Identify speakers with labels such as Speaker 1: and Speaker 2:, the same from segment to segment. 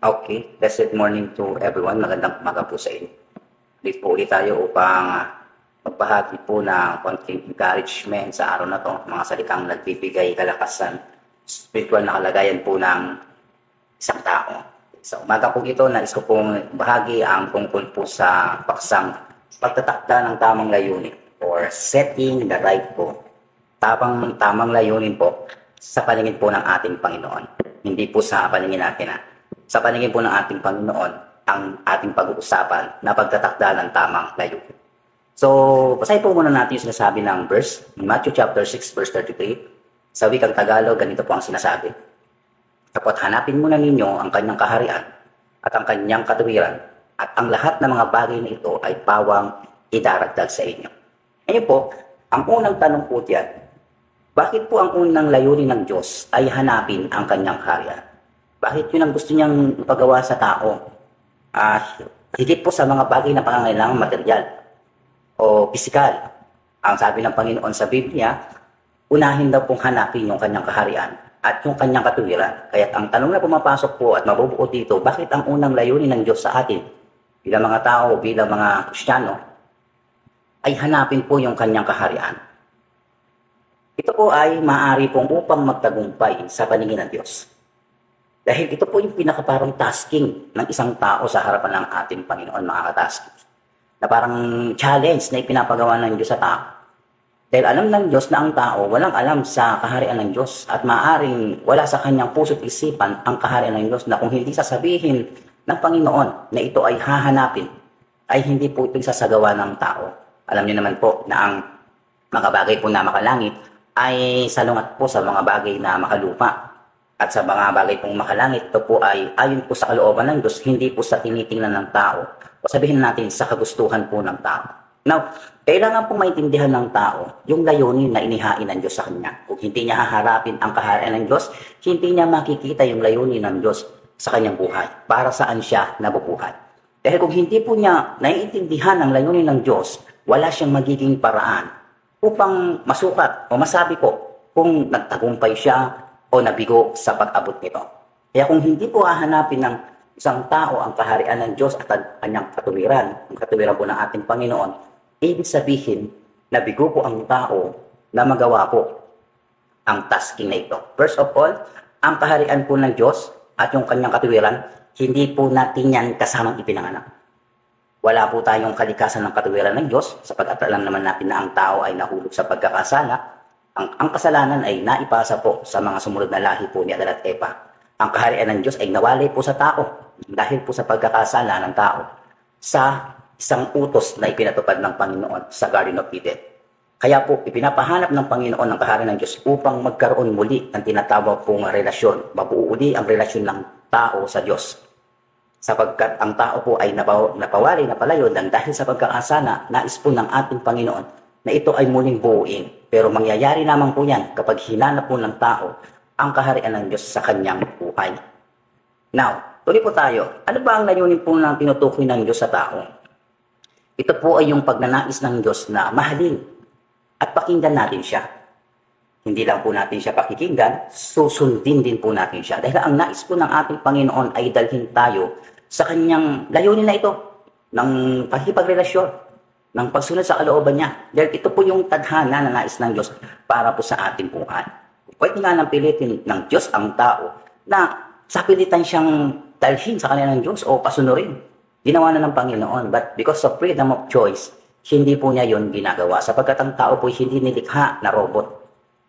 Speaker 1: Okay, blessed morning to everyone. Magandang umaga po sa inyo. Ulit po ulit tayo upang magbahagi po ng konting encouragement sa araw na to. Mga salitang nagbibigay kalakasan, spiritual na kalagayan po ng isang tao. Sa umaga po ito, nais ko pong bahagi ang tungkol po sa paksang pagtatakda ng tamang layunin or setting the right po. Tamang layunin po sa paningin po ng ating Panginoon. Hindi po sa paningin natin Sa paningin po ng ating Panginoon, ang ating pag-uusapan na pagtatakda ng tamang layunin. So, basahin po muna natin yung sinasabi ng verse, in Matthew chapter 6, verse 33. Sa wikang Tagalog, ganito po ang sinasabi. Kapag hanapin muna ninyo ang kanyang kaharian at ang kanyang katuwiran, at ang lahat ng mga bagay na ito ay pawang idaragdag sa inyo. Ngayon po, ang unang tanong po diyan, bakit po ang unang layunin ng Diyos ay hanapin ang kanyang kaharian? Bakit yun ang gusto niyang ipagawa sa tao? Higit po sa mga bagay na pangangailangan material o pisikal. Ang sabi ng Panginoon sa Biblia, unahin daw pong hanapin yung kanyang kaharian at yung kanyang katuwiran. Kaya ang tanong na pumapasok po at mabubuo dito, bakit ang unang layunin ng Diyos sa atin bilang mga tao, bilang mga Kristiyano, ay hanapin po yung kanyang kaharian? Ito po ay maaari pong upang magtagumpay sa paningin ng Diyos. Dahil ito po yung pinakaparang tasking ng isang tao sa harapan ng ating Panginoon, mga katasking. Na parang challenge na ipinapagawa ng Diyos sa tao. Dahil alam ng Diyos na ang tao walang alam sa kaharian ng Diyos at maaaring wala sa kanyang puso't isipan ang kaharian ng Diyos na kung hindi sasabihin ng Panginoon na ito ay hahanapin, ay hindi po ito sasagawa ng tao. Alam niyo naman po na ang mga bagay po na makalangit ay salungat po sa mga bagay na makalupa. At sa mga bagay pong makalangit, ito po ay ayon po sa kalooban ng Diyos, hindi po sa tinitingnan ng tao. O sabihin natin sa kagustuhan po ng tao. Now, kailangan pong maintindihan ng tao yung layunin na inihain ng Diyos sa kanya. Kung hindi niya haharapin ang kaharian ng Diyos, hindi niya makikita yung layunin ng Diyos sa kanyang buhay. Para saan siya nabubuhay. Dahil kung hindi po niya naiintindihan ang layunin ng Diyos, wala siyang magiging paraan upang masukat o masabi po kung nagtagumpay siya o nabigo sa pag-abot nito. Kaya kung hindi po hahanapin ng isang tao ang kaharian ng Diyos at ang kanyang katuwiran, ang katuwiran po ng ating Panginoon, ibig sabihin, nabigo po ang tao na magawa po ang tasking na ito. First of all, ang kaharian po ng Diyos at yung kanyang katuwiran, hindi po natin yan kasamang ipinanganak. Wala po tayong kalikasan ng katuwiran ng Diyos, sapagkat alam naman natin na ang tao ay nahulog sa pagkakasala. Ang kasalanan ay naipasa po sa mga sumunod na lahi po ni Adan at Eva. Ang kaharian ng Diyos ay nawalay po sa tao dahil po sa pagkakasala ng tao sa isang utos na ipinatupad ng Panginoon sa Garden of Eden. Kaya po ipinapahanap ng Panginoon ang kaharian ng Diyos upang magkaroon muli ng tinatawag pong relasyon. Mabuo uli ang relasyon ng tao sa Diyos. Sapagkat ang tao po ay napawali, napalayo dahil sa pagkakasala, nais po ng ating Panginoon na ito ay muling buuin. Pero mangyayari lamang po yan kapag hinanap po ng tao ang kaharian ng Diyos sa kanyang buhay. Now, tuloy po tayo. Ano ba ang layunin po ng tinutukoy ng Diyos sa tao? Ito po ay yung pagnanais ng Diyos na mahalin at pakinggan natin siya. Hindi lang po natin siya pakikinggan, susundin din po natin siya. Dahil ang nais po ng ating Panginoon ay dalhin tayo sa kanyang layunin na ito ng pakikipagrelasyon, ng pagsunod sa kalooban niya. Dahil ito po yung tadhana na nais ng Diyos para po sa ating buhay. Pwede nga nang pilitin ng Diyos ang tao na sapilitan siyang dalhin sa kanila ng Diyos o pasunurin. Ginawa na ng Panginoon. But because of freedom of choice, hindi po niya yon ginagawa. Sapagkat ang tao po hindi nilikha na robot.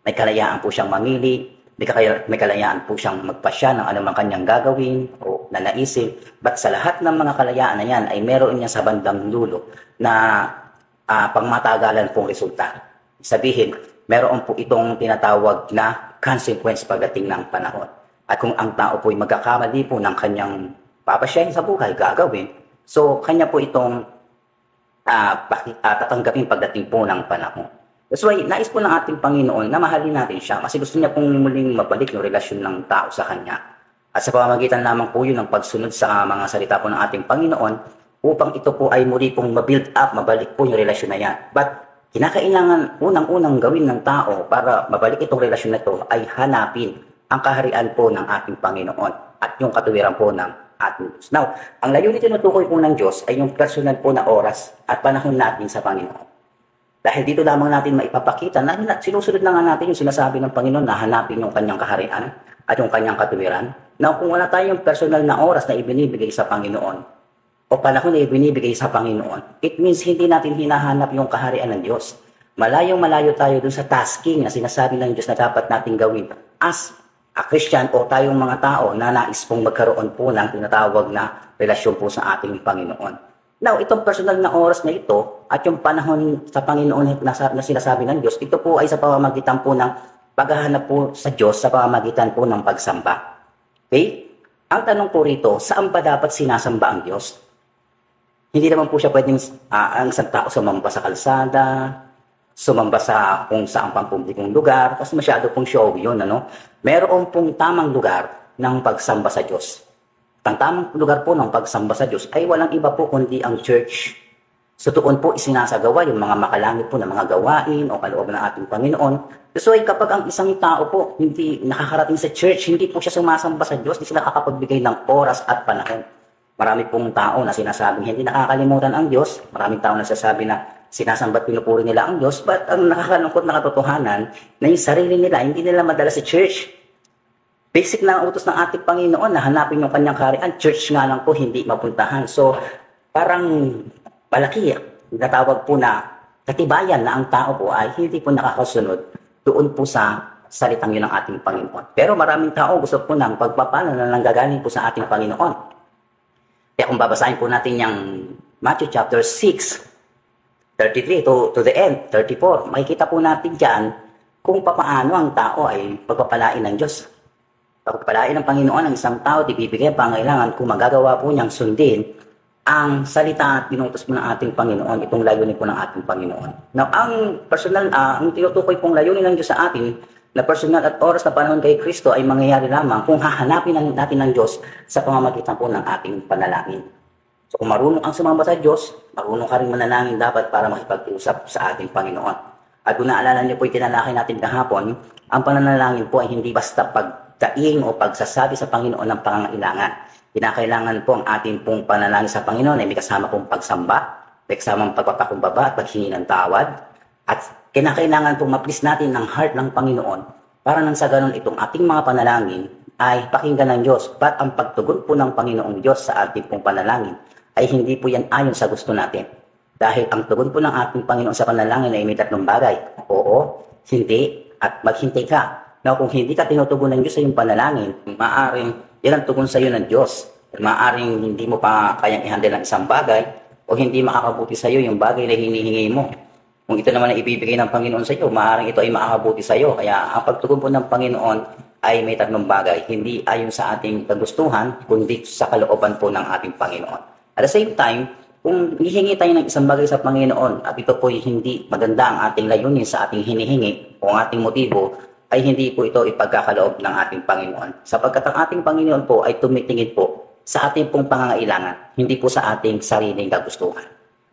Speaker 1: May kalayaan po siyang mamili, may kalayaan po siyang magpasya ng anumang kanyang gagawin o nanaisin. But sa lahat ng mga kalayaan na yan ay meron niya sa bandang dulo na pangmatagalan pong resulta. Sabihin, meron po itong tinatawag na consequence pagdating ng panahon. At kung ang tao po ay magkakamali po ng kanyang papasyahin sa buhay, gagawin, so kanya po itong tatanggapin pagdating po ng panahon. That's why, nais po ng ating Panginoon na mahalin natin siya kasi gusto niya pong muling mabalik yung relasyon ng tao sa kanya. At sa pamamagitan lamang po yun ng pagsunod sa mga salita po ng ating Panginoon upang ito po ay muli pong mabuild up, mabalik po yung relasyon na yan. But kinakailangan unang-unang gawin ng tao para mabalik itong relasyon na ito ay hanapin ang kaharian po ng ating Panginoon at yung katuwiran po ng ating Diyos. Now, ang layunin tinutukoy po ng Diyos ay yung personal po na oras at panahon natin sa Panginoon. Dahil dito lamang natin maipapakita na sinusunod na nga natin yung sinasabi ng Panginoon na hanapin yung kanyang kaharian at yung kanyang katuwiran. Now, kung wala tayong personal na oras na ibinibigay sa Panginoon o panahon na ibinibigay sa Panginoon, it means hindi natin hinahanap yung kaharian ng Diyos. Malayong malayo tayo dun sa tasking na sinasabi ng Diyos na dapat natin gawin as a Christian o tayong mga tao na nais pong magkaroon po ng tinatawag na relasyon po sa ating Panginoon. Now, itong personal na oras na ito at yung panahon sa Panginoon na sinasabi ng Diyos, ito po ay sa pamamagitan po ng paghahanap po sa Diyos sa pamamagitan po ng pagsamba. Okay? Ang tanong po rito, saan ba dapat sinasamba ang Diyos? Hindi naman po siya pwedeng ang isang tao sumamba sa kalsada, sumamba sa kung saan pang publikong lugar, kasi masyado pong show yun, ano? Meron pong tamang lugar ng pagsamba sa Diyos. Ang tamang lugar po ng pagsamba sa Diyos ay walang iba po kundi ang church. So doon po isinasagawa yung mga makalangit po na mga gawain o kalooban ng ating Panginoon. So ay kapag ang isang tao po hindi nakakarating sa church, hindi po siya sumasamba sa Diyos, hindi sila nakakapagbigay ng oras at panahon. Marami pong tao na sinasabing hindi nakakalimutan ang Diyos. Maraming tao na sasabi na sinasamba at pinupuri nila ang Diyos. But ang nakakalungkot na katotohanan na yung sarili nila, hindi nila madala sa church. Basic na ang utos ng ating Panginoon na hanapin yung kanyang kaharian, church nga lang po hindi mapuntahan. So, parang malaki, natawag po na katibayan na ang tao po ay hindi po nakakasunod doon po sa salitang yun ng ating Panginoon. Pero maraming tao gusto po ng pagpapala na nanggagaling po sa ating Panginoon. Kaya kung babasahin po natin yung Matthew chapter 6, 33 to the end, 34, makikita po natin dyan kung paano ang tao ay pagpapalain ng Diyos. Pagpapalain ng Panginoon ang isang tao, ibibigay ang pangailangan kung magagawa po niyang sundin ang salita at pinutos po ng ating Panginoon, itong layunin po ng ating Panginoon. Now, ang personal, ang tinutukoy pong layunin ng Diyos sa atin, na personal at oras na panahon kay Kristo ay mangyayari lamang kung hahanapin natin ng Diyos sa pamamagitan po ng ating panalangin. So, kung marunong ang sumamba sa Diyos, marunong ka rin manalangin dapat para makipag-usap sa ating Panginoon. At kung naalala niyo po yung tinalakay natin kahapon, ang pananalangin po ay hindi basta pagdaing o pagsasabi sa Panginoon ng pangangailangan. Kinakailangan po ang ating pong panalangin sa Panginoon ay may kasama pong pagsamba, may kasamang pagpapakumbaba at paghingi ng tawad. At kinakailangan pong ma-please natin ng heart ng Panginoon para nang sa ganun itong ating mga panalangin ay pakinggan ng Diyos. But ang pagtugon po ng Panginoong Diyos sa ating pong panalangin ay hindi po yan ayon sa gusto natin. Dahil ang tugon po ng ating Panginoon sa panalangin ay may tatlong bagay. Oo, hindi, at maghintay ka. Now, kung hindi ka tinutugon ng Diyos sa iyong panalangin, maaaring yan ang tugon sa iyo ng Diyos. Maaaring hindi mo pa kayang i-handle ng isang bagay o hindi makakabuti sa iyo yung bagay na hinihingi mo. Kung ito naman ang ibibigay ng Panginoon sa iyo, maaaring ito ay makakabuti sa iyo. Kaya ang pagtugon po ng Panginoon ay may tatlong bagay. Hindi ayon sa ating kagustuhan, kundi sa kalooban po ng ating Panginoon. At the same time, kung hihingi tayo ng isang bagay sa Panginoon at ito po hindi maganda ang ating layunin sa ating hinihingi o ang ating motibo, ay hindi po ito ipagkakaloob ng ating Panginoon. Sapagkat ang ating Panginoon po ay tumitingin po sa ating pong pangangailangan, hindi po sa ating sariling kagustuhan.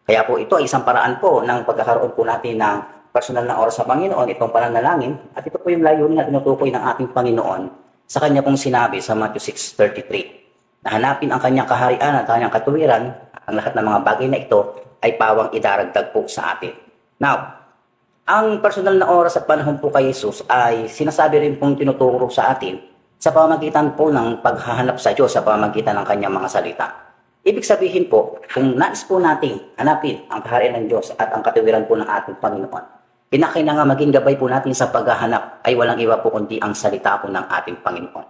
Speaker 1: Kaya po ito ay isang paraan po ng pagkakaroon po natin ng personal na oras sa Panginoon, itong pananalangin, at ito po yung layunin na tinutukoy ng ating Panginoon sa kanya pong sinabi sa Matthew 6:33. Na hanapin ang kanyang kaharian at kanyang katuwiran, ang lahat ng mga bagay na ito ay pawang idaragdag po sa atin. Now, ang personal na oras at panahon po kay Jesus ay sinasabi rin pong tinuturo sa atin sa pamamagitan po ng paghahanap sa Diyos sa pamamagitan ng kanyang mga salita. Ibig sabihin po, kung nais po natin hanapin ang kaharian ng Diyos at ang katuwiran po ng ating Panginoon, kinakailangan maging gabay po natin sa paghahanap ay walang iba po kundi ang salita po ng ating Panginoon.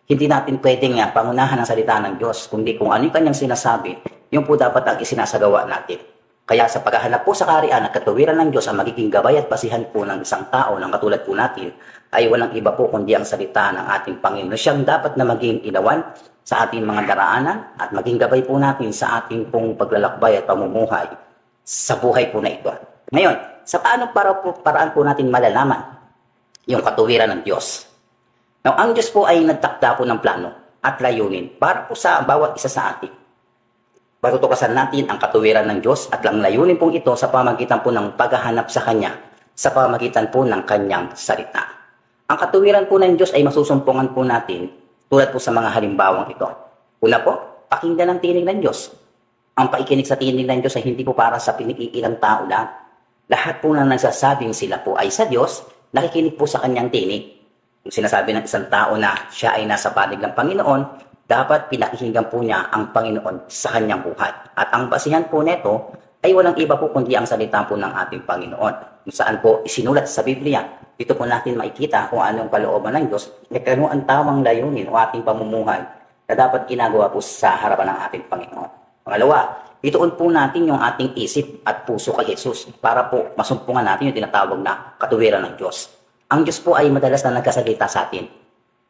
Speaker 1: Hindi natin pwedeng pangunahan ang salita ng Diyos, kundi kung ano yung kanyang sinasabi, yun po dapat ang isinasagawa natin. Kaya sa paghahanap po sa kaharian at katuwiran ng Diyos, ang magiging gabay at basihan po ng isang tao ng katulad po natin ay walang iba po kundi ang salita ng ating Panginoon. Siyang dapat na maging ilawan sa ating mga daraanan at maging gabay po natin sa ating pong paglalakbay at pamumuhay sa buhay po na ito. Ngayon, sa paraan po natin malalaman yung katuwiran ng Diyos. Now, ang Diyos po ay nagtakda po ng plano at layunin para po sa bawat isa sa atin. Matutukasan natin ang katuwiran ng Diyos at lang layunin pong ito sa pamagitan po ng paghahanap sa Kanya, sa pamagitan po ng Kanyang salita. Ang katuwiran po ng Diyos ay masusumpungan po natin tulad po sa mga halimbawang ito. Una po, pakinggan ang tinig ng Diyos. Ang paikinig sa tinig ng Diyos ay hindi po para sa pinikikilang tao lang. Lahat po na nagsasabing sila po ay sa Diyos, nakikinig po sa kanyang tinig. Kung sinasabi ng isang tao na siya ay nasa panig ng Panginoon, dapat pinakikinggan po niya ang Panginoon sa kanyang buhay. At ang basihan po nito ay walang iba po kundi ang salita po ng ating Panginoon. Kung saan po isinulat sa Biblia, dito po natin makikita kung anong kalooban ng Diyos, at kung ang tamang layunin o ating pamumuhay na dapat ginagawa po sa harapan ng ating Panginoon. Pangalawa, ituon po natin yung ating isip at puso kay Jesus para po masumpungan natin yung tinatawag na katuwiran ng Diyos. Ang Diyos po ay madalas na nagkasalita sa atin.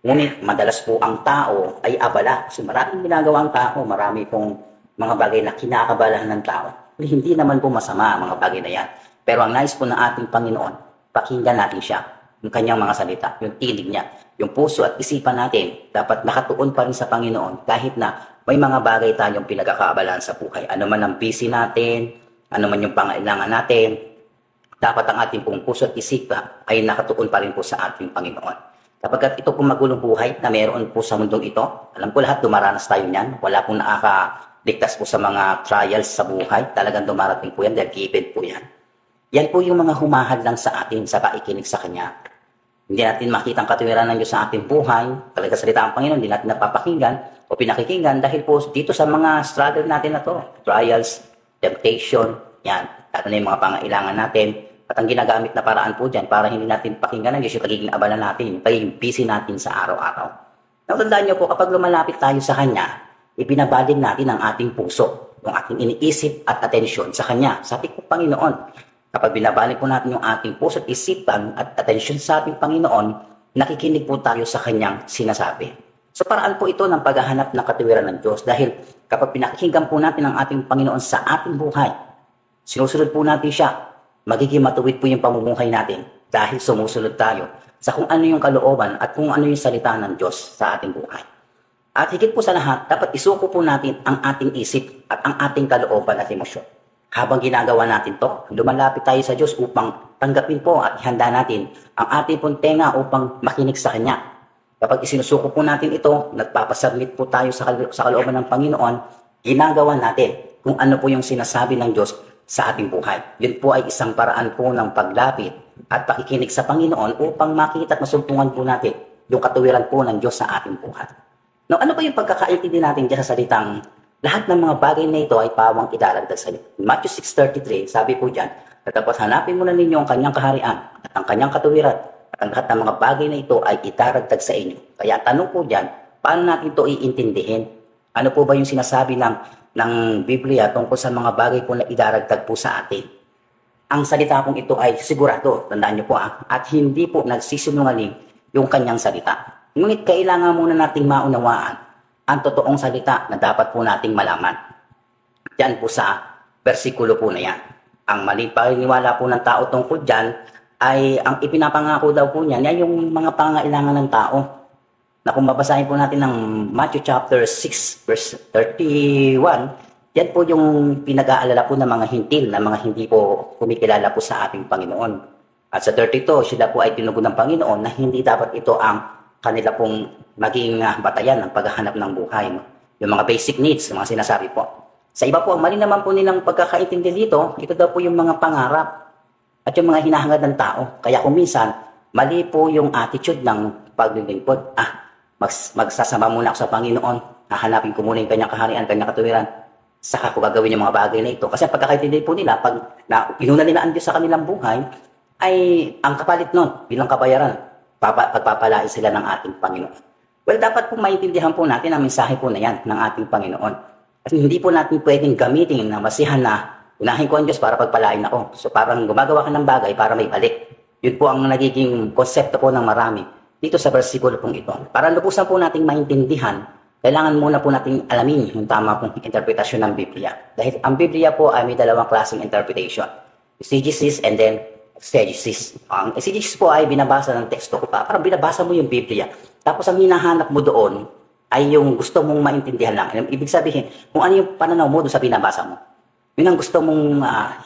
Speaker 1: Ngunit madalas po ang tao ay abala. So maraming ginagawa ang tao, marami pong mga bagay na kinakabalahan ng tao. Hindi naman po masama ang mga bagay na yan. Pero ang nais po ng ating Panginoon, pakinggan natin siya, yung kanyang mga salita, yung tinig niya, yung puso at isipan natin, dapat nakatuon pa rin sa Panginoon kahit na may mga bagay tayong pinagkakaabalahan sa buhay. Ano man ang busy natin, ano man yung pangailangan natin, dapat ang ating pong puso at isipan ay nakatuon pa rin po sa ating Panginoon. Kapag ito pong magulong buhay na meron po sa mundong ito, alam ko lahat dumaranas tayo niyan, wala pong nakakaligtas po sa mga trials sa buhay, talagang dumarating po yan dahil given po yan. Yan po yung mga humahad lang sa atin sa paikinig sa Kanya. Hindi natin makita ang katuwiran ng Diyos sa ating buhay, talaga salita ang Panginoon, hindi natin napapakinggan o pinakikinggan dahil po dito sa mga struggle natin na to, trials, temptation, yan, at na yung mga pangailangan natin. At ang ginagamit na paraan po dyan para hindi natin pakinggan ng Diyos yung pagiging abala natin, yung pagiging busy natin sa araw-araw. Natandaan niyo po, kapag lumalapit tayo sa Kanya, ibinabalin natin ang ating puso, yung ating iniisip at atensyon sa Kanya, sa ating Panginoon. Kapag binabalik po natin yung ating puso at isipan at atensyon sa ating Panginoon, nakikinig po tayo sa Kanyang sinasabi. So paraan po ito ng paghahanap ng katuwiran ng Diyos dahil kapag pinakikinggan po natin ang ating Panginoon sa ating buhay, sinusunod po natin siya, magiging matuwid po yung pamumuhay natin dahil sumusunod tayo sa kung ano yung kalooban at kung ano yung salita ng Diyos sa ating buhay. At higit po sa lahat, dapat isuko po natin ang ating isip at ang ating kalooban at emosyon. Habang ginagawa natin to, lumalapit tayo sa Diyos upang tanggapin po at ihanda natin ang ating pong tenga upang makinig sa Kanya. Kapag isinusuko po natin ito, nagpapasubmit po tayo sa kalooban ng Panginoon, ginagawa natin kung ano po yung sinasabi ng Diyos sa ating buhay. Yun po ay isang paraan po ng paglapit at pakikinig sa Panginoon upang makita at masumpungan po natin yung katuwiran po ng Diyos sa ating buhay. Now, ano ba yung pagkakaintindi natin dyan sa salitang lahat ng mga bagay na ito ay pawang idaragdag sa inyo? Matthew 6:33, sabi po dyan, tapos hanapin muna ninyo ang kanyang kaharian at ang kanyang katuwiran at ang lahat ng mga bagay na ito ay idaragdag sa inyo. Kaya tanong po dyan, paano natin ito iintindihin? Ano po ba yung sinasabi ng Biblia tungkol sa mga bagay po na idaragdag po sa atin? Ang salita pong ito ay sigurado, tandaan niyo po at hindi po nagsisinungaling yung kanyang salita. Ngunit kailangan muna nating maunawaan ang totoong salita na dapat po nating malaman. Diyan po sa versikulo po na yan. Ang maling paniniwala po ng tao tungkol dyan ay ang ipinapangako daw po niyan, yan yung mga pangailangan ng tao. Na kung babasahin po natin ng Matthew chapter 6 verse 31, yan po yung pinag-aalala po ng mga hintil, na mga hindi po kumikilala po sa ating Panginoon. At sa 32, sila po ay tinugon ng Panginoon na hindi dapat ito ang kanila pong maging batayan ng paghahanap ng buhay. No? Yung mga basic needs, mga sinasabi po. Sa iba po, ang mali naman po nilang pagkakaintindi dito, ito daw po yung mga pangarap at yung mga hinahangad ng tao. Kaya kung minsan, mali po yung attitude ng paglilingkod. Magsasama muna ako sa Panginoon, hahanapin ko muna yung kanyang kaharian, kanyang katuwiran, saka ko gagawin yung mga bagay na ito. Kasi ang pagkakaintindi po nila, pag inuna nila ang Diyos sa kanilang buhay, ay ang kapalit nun, bilang kabayaran, pagpapalain sila ng ating Panginoon. Well, dapat po maintindihan po natin ang mensahe po na yan ng ating Panginoon. Kasi hindi po natin pwedeng gamitin na masihan na unahin ko ang Diyos para pagpalain ako. So parang gumagawa ka ng bagay para may balik. Yun po ang nagiging konsepto po ng marami dito sa versikulo pong ito. Para lubusan po nating maintindihan, kailangan muna po nating alamin yung tama pong interpretasyon ng Biblia. Dahil ang Biblia po ay may dalawang klaseng interpretation. Exegesis and then exegesis. Ang exegesis po ay binabasa ng teksto ko pa. Parang binabasa mo yung Biblia. Tapos ang hinahanap mo doon ay yung gusto mong maintindihan lang. Ibig sabihin, kung ano yung pananaw mo doon sa binabasa mo. Yun ang gusto mong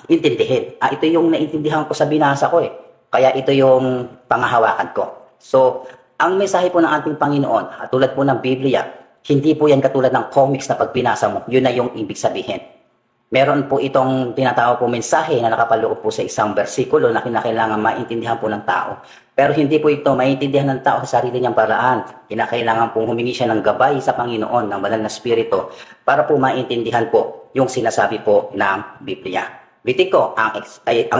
Speaker 1: intindihin. Ito yung naintindihan ko sa binasa ko eh. Kaya ito yung pangahawakan ko. So, ang mensahe po ng ating Panginoon, tulad po ng Biblia, Hindi po yan katulad ng comics na pag binasa mo, yun na yung ibig sabihin. Meron po itong tinatawag po mensahe na nakapaloob po sa isang bersikulo na kinakailangan maintindihan po ng tao. Pero hindi po ito maintindihan ng tao sa sarili niyang paraan. Kinakailangan po humingi siya ng gabay sa Panginoon, ng banal na spirito, para po maintindihan po yung sinasabi po ng Biblia. Bitin ko, ang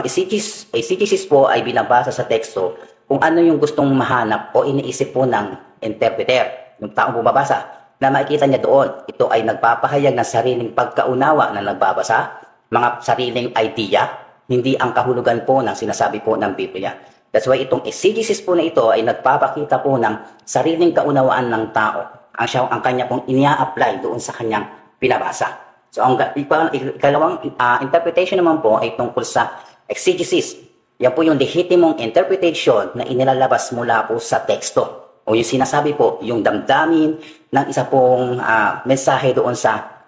Speaker 1: exegesis po ay binabasa sa teksto kung ano yung gustong mahanap o iniisip po ng interpreter, yung taong bumabasa, na makikita niya doon. Ito ay nagpapahayag ng sariling pagkaunawa na nagbabasa, mga sariling idea, hindi ang kahulugan po ng sinasabi po ng Biblia. That's why itong exegesis po na ito ay nagpapakita po ng sariling kaunawaan ng tao. Ang kanya pong inia-apply doon sa kanyang pinabasa. So ang ikalawang interpretation naman po ay tungkol sa exegesis. Yan po yung lehitimong interpretation na inilalabas mula po sa teksto. O yung sinasabi po, yung damdamin ng isa pong mensahe doon sa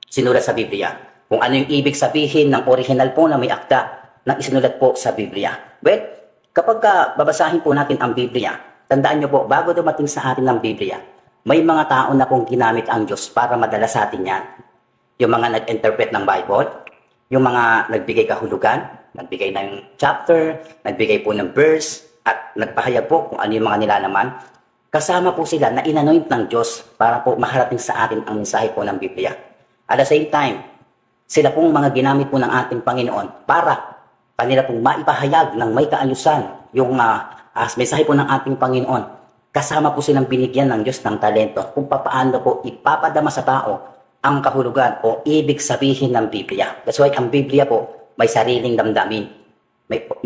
Speaker 1: sinulat sa Biblia. Kung ano yung ibig sabihin ng original po na may akda na isinulat po sa Biblia. Well, kapag babasahin po natin ang Biblia, tandaan nyo po, bago dumating sa atin ang Biblia, may mga tao na pong ginamit ang Diyos para madala sa atin yan. Yung mga nag-interpret ng Bible, yung mga nagbigay kahulugan, nagbigay ng chapter, nagbigay po ng verse, at nagpahayag po kung ano yung mga nilalaman. Kasama po sila na inanoint ng Diyos para po maharating sa atin ang mensahe po ng Biblia. At the same time, sila pong mga ginamit po ng ating Panginoon para kanila pong maipahayag ng may kaayusan yung mensahe po ng ating Panginoon. Kasama po silang binigyan ng Diyos ng talento kung paano po ipapadama sa tao ang kahulugan o ibig sabihin ng Biblia. That's why ang Biblia po may sariling damdamin.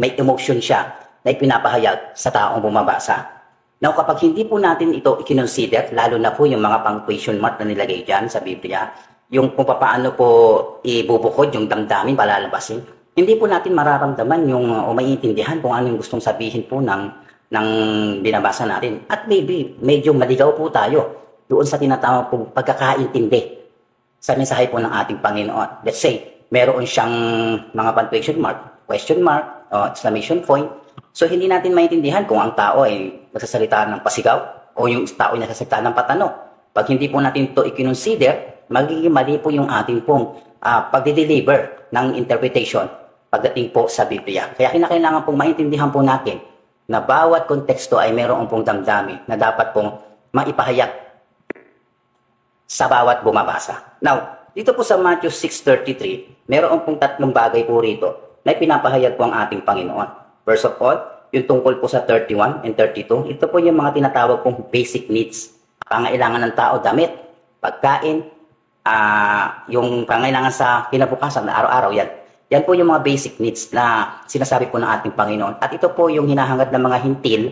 Speaker 1: May emotion siya na ipinapahayag sa taong bumabasa. Now, kapag hindi po natin ito i-consider, lalo na po yung mga pang-question mark na nilagay dyan sa Biblia, yung kung paano po ibubukod yung damdamin, palalabasin, hindi po natin mararamdaman yung o maiintindihan kung ano yung gustong sabihin po ng binabasa natin. At maybe, medyo maligaw po tayo doon sa tinatawag pong pagkakaintindi sa mensahe po ng ating Panginoon. Let's say, meron siyang mga punctuation mark, question mark, exclamation point. So, hindi natin maintindihan kung ang tao ay nagsasalita ng pasigaw o yung tao ay nagsasalita ng patanong. Pag hindi po natin ito i-consider, magiging mali po yung ating pong pagde-deliver ng interpretation pagdating po sa Biblia. Kaya kinakailangan pong maintindihan po natin na bawat konteksto ay mayroon pong damdamin na dapat pong maipahayag sa bawat bumabasa. Now, dito po sa Matthew 6:33, mayroon pong tatlong bagay po rito na ipinapahayag po ang ating Panginoon. First of all, yung tungkol po sa 31 and 32, ito po yung mga tinatawag pong basic needs. Pangailangan ng tao, damit, pagkain, yung pangailangan sa kinabukasan na araw-araw yan. Yan po yung mga basic needs na sinasabi po ng ating Panginoon. At ito po yung hinahangad ng mga hintil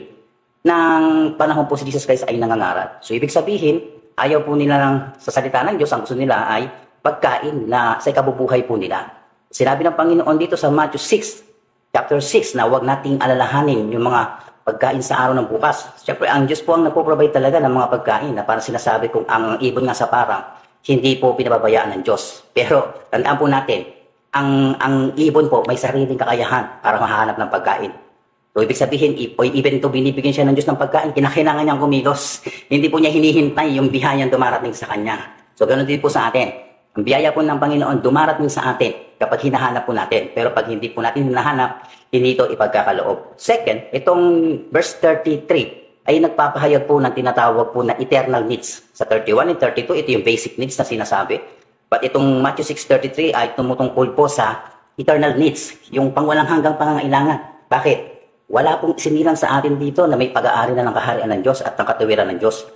Speaker 1: ng panahon po si Jesus Christ ay nangangaral. So, ibig sabihin, ayaw po nila ng sa salita ng Diyos, ang gusto nila ay pagkain na sa ikabubuhay po nila. Sinabi ng Panginoon dito sa Matthew 6, Chapter 6, na huwag nating alalahanin yung mga pagkain sa araw ng bukas. Siyempre, ang Diyos po ang nagpo-provide talaga ng mga pagkain na parang sinasabi kong ang ibon nga sa parang, hindi po pinababayaan ng Diyos. Pero, tandaan po natin, ang ibon po may sariling kakayahan para mahanap ng pagkain. So, ibig sabihin, even ito binibigyan siya ng Diyos ng pagkain, kinakailangan niyang kumilos. Hindi po niya hinihintay yung biyayang dumarating sa kanya. So, ganoon din po sa atin. Ang biyaya po ng Panginoon dumarating sa atin kapag hinahanap po natin. Pero pag hindi po natin hinahanap, hindi ito ipagkakaloob. Second, itong verse 33 ay nagpapahayag po ng tinatawag po na eternal needs. Sa 31 and 32, ito yung basic needs na sinasabi. But itong Matthew 6:33 ay tumutungkol po sa eternal needs, yung pangwalang hanggang pangangailangan. Bakit? Wala pong sinilang sa atin dito na may pag-aari na ng kaharian ng Diyos at ng katuwiran ng Diyos.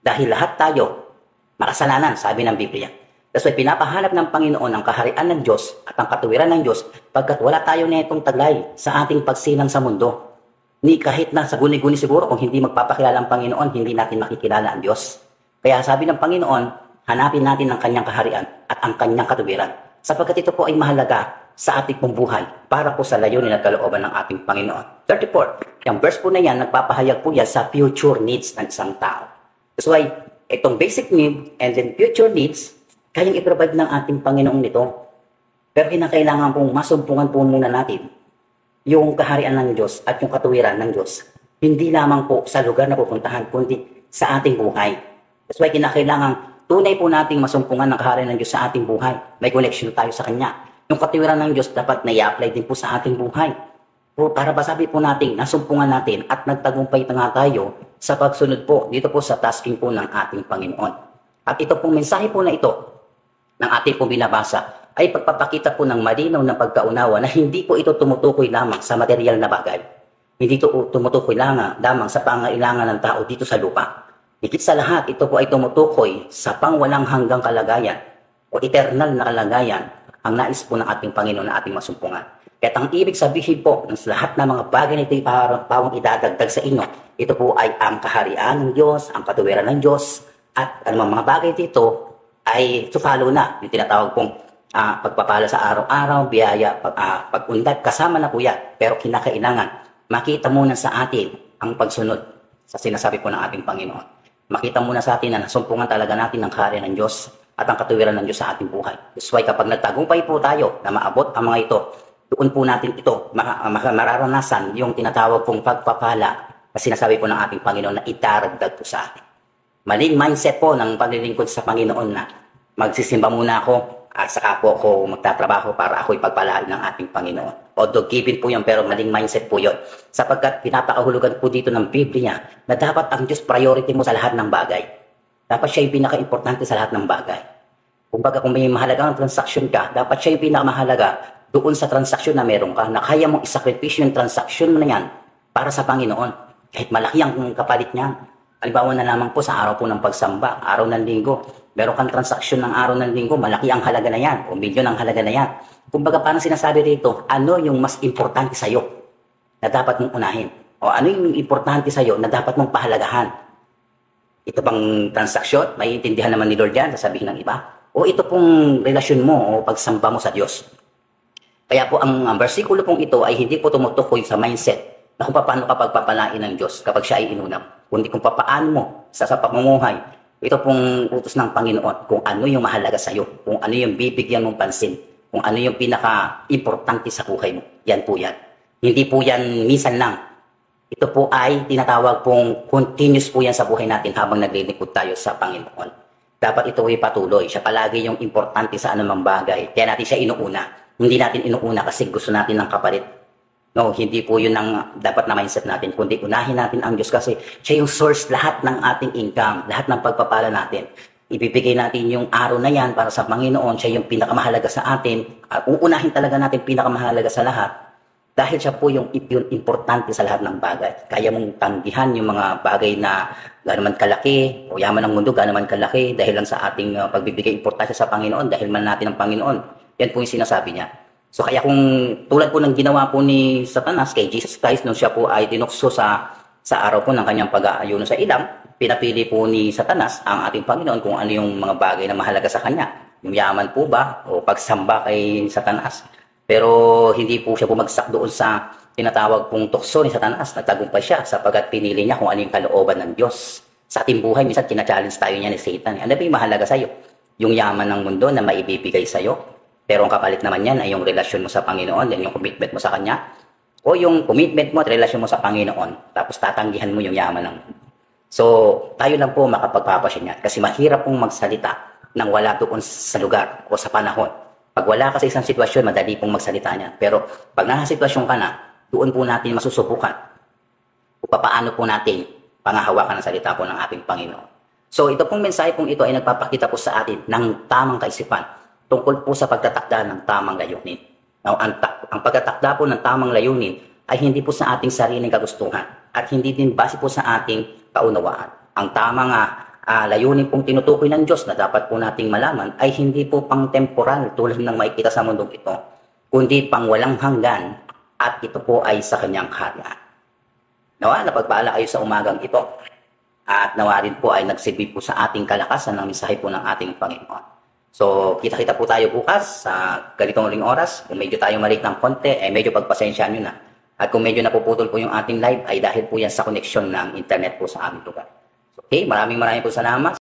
Speaker 1: Dahil lahat tayo makasalanan, sabi ng Biblia. That's why pinapahanap ng Panginoon ang kaharian ng Diyos at ang katuwiran ng Diyos pagkat wala tayo na itong taglay sa ating pagsilang sa mundo. Ni kahit na sa guni-guni siguro kung hindi magpapakilala ang Panginoon, hindi natin makikilala ang Diyos. Kaya sabi ng Panginoon, hanapin natin ang kanyang kaharian at ang kanyang katuwiran. Sapagkat ito po ay mahalaga sa ating pong buhay para po sa layunin at kalooban ng ating Panginoon. 34. Yung verse po na yan, nagpapahayag po yan sa future needs ng isang tao. That's why, itong basic need and then future needs, kayang i-provide ng ating Panginoon nito. Pero kinakailangan pong masumpungan po muna natin yung kaharian ng Diyos at yung katuwiran ng Diyos. Hindi lamang po sa lugar na pupuntahan, kundi sa ating buhay. That's why kinakailangan tunay po nating masumpungan ng kaharian ng Diyos sa ating buhay. May connection tayo sa Kanya. Yung katiwiran ng Diyos dapat na-i-apply din po sa ating buhay. O para masabi po natin, nasumpungan natin at nagtagumpay na nga tayo sa pagsunod po dito po sa tasking po ng ating Panginoon. At ito pong mensahe po na ito ng ating po binabasa ay pagpapakita po ng malinaw na pagkaunawa na hindi po ito tumutukoy lamang sa material na bagay. Hindi ito tumutukoy lamang sa pangailangan ng tao dito sa lupa. Higit sa lahat, ito po ay tumutukoy sa pangwalang hanggang kalagayan o eternal na kalagayan ang nais po ng ating Panginoon na ating masumpungan. Kaya ang ibig sabihin po ng lahat ng mga bagay na ito ay pawang idadagdag sa inyo, ito po ay ang kaharian ng Diyos, ang katuwiran ng Diyos, at anumang mga bagay dito ay to follow na. Yung tinatawag pong pagpapala sa araw-araw, biyaya, pag-unlad, kasama na po yan. Pero kinakailangan, makita muna sa atin ang pagsunod sa sinasabi po ng ating Panginoon. Makita muna sa atin na nasumpungan talaga natin ang kaharian ng Diyos at ang katuwiran ng Diyos sa ating buhay. That's why kapag nagtagumpay po tayo na maabot ang mga ito, doon po natin ito mararanasan yung tinatawag pong pagpapala na sinasabi po ng ating Panginoon na idaragdag po sa atin. Maling mindset po ng paglilingkod sa Panginoon na magsisimba muna ako at saka po ako magtatrabaho para ako'y pagpalain ng ating Panginoon. Although given po yun, pero maling mindset po yun. Sapagkat pinapakahulugan po dito ng Biblia na dapat ang Diyos priority mo sa lahat ng bagay. Dapat siya yung pinaka-importante sa lahat ng bagay. Kumbaga kung may mahalagang transaksyon ka, dapat siya yung pinakamahalaga doon sa transaksyon na meron ka, na kaya mong isakripisyo yung transaksyon mo na yan para sa Panginoon. Kahit malaki ang kapalit niya. Halimbawa na lamang po sa araw po ng pagsamba, araw ng linggo. Meron kang transaksyon ng araw ng linggo, malaki ang halaga na yan, o milyon ang halaga na yan. Kumbaga parang sinasabi rito, ano yung mas importante sa'yo na dapat mong unahin? O ano yung importante sa'yo na dapat mong pahalagahan? Ito bang transaksyon? May intindihan naman ni Lord yan, sasabihin ng iba. O ito pong relasyon mo o pagsamba mo sa Diyos. Kaya po ang versikulo pong ito ay hindi po tumutukoy sa mindset na kung paano ka pagpapalain ng Diyos kapag siya ay inunam. Kundi kung paano mo sa pamumuhay, ito pong utos ng Panginoon kung ano yung mahalaga sa iyo, kung ano yung bibigyan mong pansin, kung ano yung pinaka-importante sa buhay mo. Yan po yan. Hindi po yan minsan lang. Ito po ay tinatawag pong continuous po yan sa buhay natin habang naglilingkod tayo sa Panginoon. Dapat ito ay patuloy. Siya palagi yung importante sa anumang bagay. Kaya natin siya inuuna. Hindi natin inuuna kasi gusto natin ng kapalit. No, hindi po yun ang dapat na mindset natin, kundi unahin natin ang Diyos kasi siya yung source lahat ng ating income, lahat ng pagpapala natin. Ibibigay natin yung araw na yan para sa Panginoon, siya yung pinakamahalaga sa atin. Uunahin talaga natin pinakamahalaga sa lahat dahil siya po yung importante sa lahat ng bagay. Kaya mong tanggihan yung mga bagay na gano'n man kalaki, o yaman ng mundo gano'n man kalaki dahil lang sa ating pagbibigay importansya sa Panginoon, dahil man natin ang Panginoon. Yan po yung sinasabi niya. So kaya kung tulad po ng ginawa po ni Satanas kay Jesus Christ nung siya po ay tinukso sa araw po ng kanyang pag-aayuno sa ilang, pinapili po ni Satanas ang ating Panginoon kung ano yung mga bagay na mahalaga sa kanya. Yung yaman po ba o pagsamba kay Satanas. Pero hindi po siya bumagsak doon sa tinatawag pong tukso ni Satanas. Nagtagumpay siya sapagkat pinili niya kung ano yung kalooban ng Diyos. Sa ating buhay, minsan tina-challenge tayo niya ni Satan. Ano ba yung mahalaga sa'yo? Yung yaman ng mundo na maibibigay sa'yo? Pero ang kapalit naman yan ay yung relasyon mo sa Panginoon, yan yung commitment mo sa Kanya. O yung commitment mo at relasyon mo sa Panginoon, tapos tatanggihan mo yung yaman ng mundo. So, tayo lang po makapagpapasya niyan. Kasi mahirap pong magsalita nang wala doon sa lugar o sa panahon. Pag wala ka sa isang sitwasyon, madali pong magsalita niyan. Pero pag nasa sitwasyon ka na, doon po natin masusubukan. O paano po natin pangahawakan ang salita po ng ating Panginoon. So, ito pong mensahe pong ito ay nagpapakita po sa atin ng tamang kaisipan tungkol po sa pagtatakda ng tamang layunin. Now, ang pagtatakda po ng tamang layunin ay hindi po sa ating sariling kagustuhan at hindi din base po sa ating kaunawaan. Ang tamang layunin pong tinutukoy ng Diyos na dapat po nating malaman ay hindi po pang temporal tulad ng makikita sa mundong ito, kundi pang walang hanggan at ito po ay sa kanyang kaharian. Nawa, napagpala kayo sa umagang ito at nawa rin po ay nagsilbi po sa ating kalakasan ng mensahe po ng ating Panginoon. So, kita-kita po tayo bukas sa ganitong uling oras. Kung medyo tayo malik ng konti, medyo pagpasensyaan nyo na. At kung medyo napuputol po yung ating live, ay dahil po yan sa connection ng internet po sa aming lugar. So, okay, maraming po salamat.